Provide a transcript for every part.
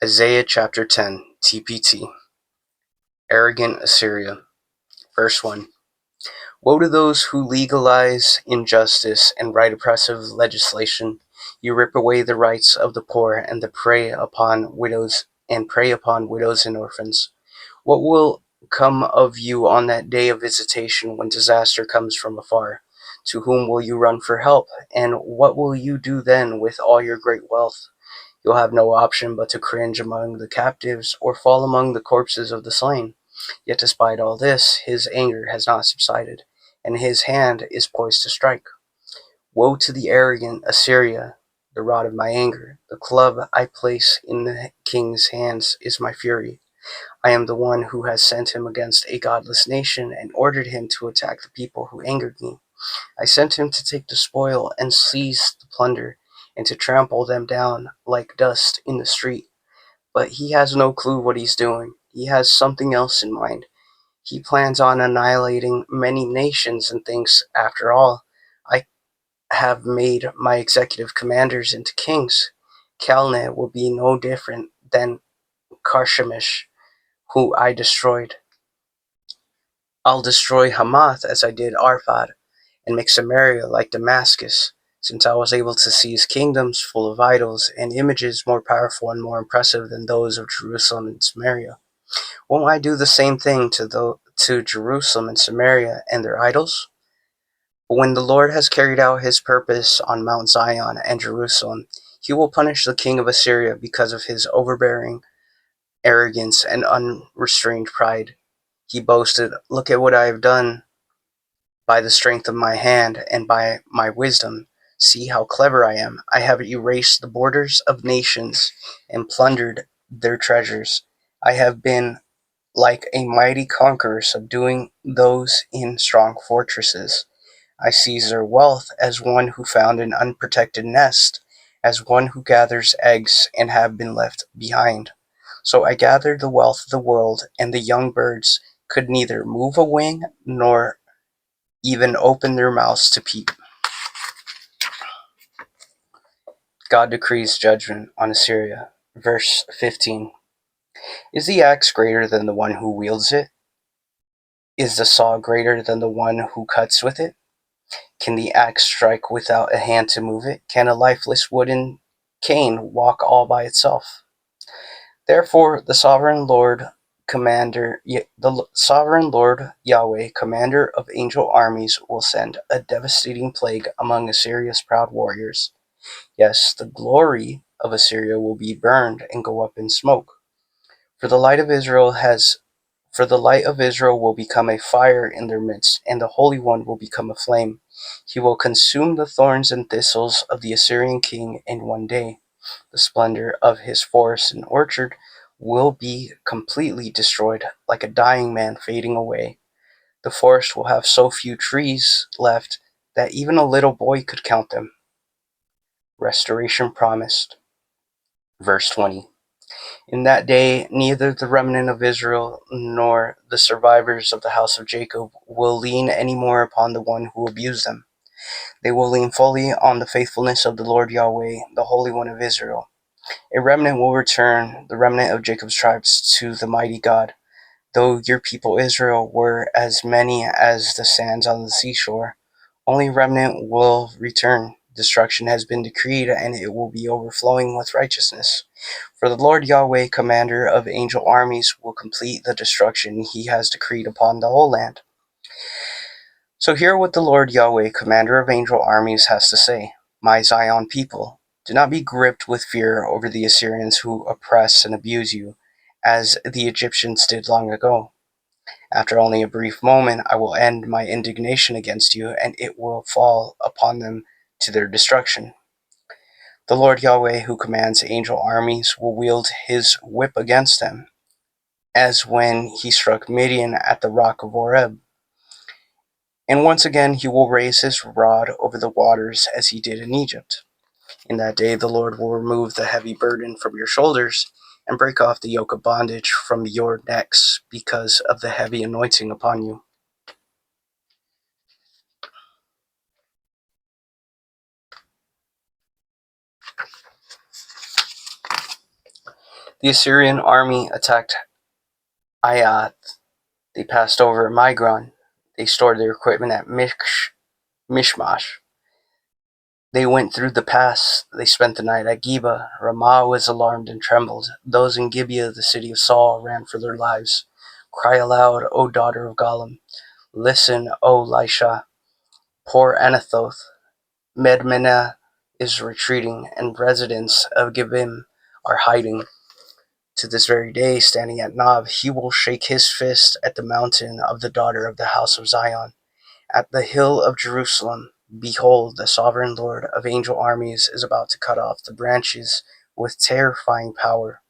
Isaiah chapter 10, TPT. Arrogant Assyria. Verse 1. Woe to those who legalize injustice and write oppressive legislation. You rip away the rights of the poor and prey upon widows and orphans. What will come of you on that day of visitation when disaster comes from afar? To whom will you run for help? And what will you do then with all your great wealth? You'll have no option but to cringe among the captives or fall among the corpses of the slain. Yet despite all this, his anger has not subsided, and his hand is poised to strike. Woe to the arrogant Assyria, the rod of my anger. The club I place in the king's hands is my fury. I am the one who has sent him against a godless nation and ordered him to attack the people who angered me. I sent him to take the spoil and seize the plunder, and to trample them down like dust in the street. But he has no clue what he's doing. He has something else in mind. He plans on annihilating many nations and thinks, after all, I have made my executive commanders into kings. Calneh will be no different than Karshemish, who I destroyed. I'll destroy Hamath as I did Arpad, and make Samaria like Damascus, since I was able to seize kingdoms full of idols and images more powerful and more impressive than those of Jerusalem and Samaria. Won't I do the same thing to Jerusalem and Samaria and their idols? But when the Lord has carried out his purpose on Mount Zion and Jerusalem, he will punish the king of Assyria because of his overbearing arrogance and unrestrained pride. He boasted, "Look at what I have done by the strength of my hand and by my wisdom. See how clever I am. I have erased the borders of nations and plundered their treasures. I have been like a mighty conqueror, subduing those in strong fortresses. I seize their wealth as one who found an unprotected nest, as one who gathers eggs and have been left behind. So I gathered the wealth of the world, and the young birds could neither move a wing nor even open their mouths to peep." God decrees judgment on Assyria. Verse 15. Is the axe greater than the one who wields it? Is the saw greater than the one who cuts with it? Can the axe strike without a hand to move it? Can a lifeless wooden cane walk all by itself? Therefore, the sovereign Lord Yahweh, commander of angel armies, will send a devastating plague among Assyria's proud warriors. Yes, the glory of Assyria will be burned and go up in smoke. For the light of Israel will become a fire in their midst, and the Holy One will become a flame. He will consume the thorns and thistles of the Assyrian king in one day. The splendor of his forest and orchard will be completely destroyed, like a dying man fading away. The forest will have so few trees left that even a little boy could count them. Restoration promised. Verse 20. In that day, neither the remnant of Israel nor the survivors of the house of Jacob will lean any more upon the one who abused them. They will lean fully on the faithfulness of the Lord Yahweh, the Holy One of Israel. A remnant will return, the remnant of Jacob's tribes, to the mighty God. Though your people Israel were as many as the sands on the seashore, only a remnant will return. Destruction has been decreed, and it will be overflowing with righteousness. For the Lord Yahweh, commander of angel armies, will complete the destruction he has decreed upon the whole land. So hear what the Lord Yahweh, commander of angel armies, has to say. My Zion people, do not be gripped with fear over the Assyrians who oppress and abuse you, as the Egyptians did long ago. After only a brief moment, I will end my indignation against you, and it will fall upon them to their destruction. The Lord Yahweh, who commands angel armies, will wield his whip against them, as when he struck Midian at the rock of Oreb. And once again he will raise his rod over the waters as he did in Egypt. In that day the Lord will remove the heavy burden from your shoulders and break off the yoke of bondage from your necks because of the heavy anointing upon you. The Assyrian army attacked Ayath. They passed over Migron. They stored their equipment at Mishmash. They went through the pass. They spent the night at Geba. Ramah was alarmed and trembled. Those in Gibeah, the city of Saul, ran for their lives. Cry aloud, O daughter of Golim. Listen, O Lisha. Poor Anathoth. Medmenah is retreating, and residents of Gibim are hiding. To this very day, standing at Nob, he will shake his fist at the mountain of the daughter of the house of Zion. At the hill of Jerusalem, behold, the sovereign Lord of angel armies is about to cut off the branches with terrifying power.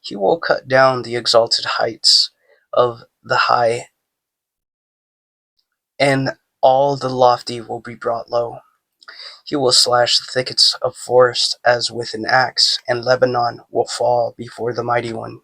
He will cut down the exalted heights of the high, and all the lofty will be brought low. He will slash the thickets of forest as with an axe, and Lebanon will fall before the mighty one.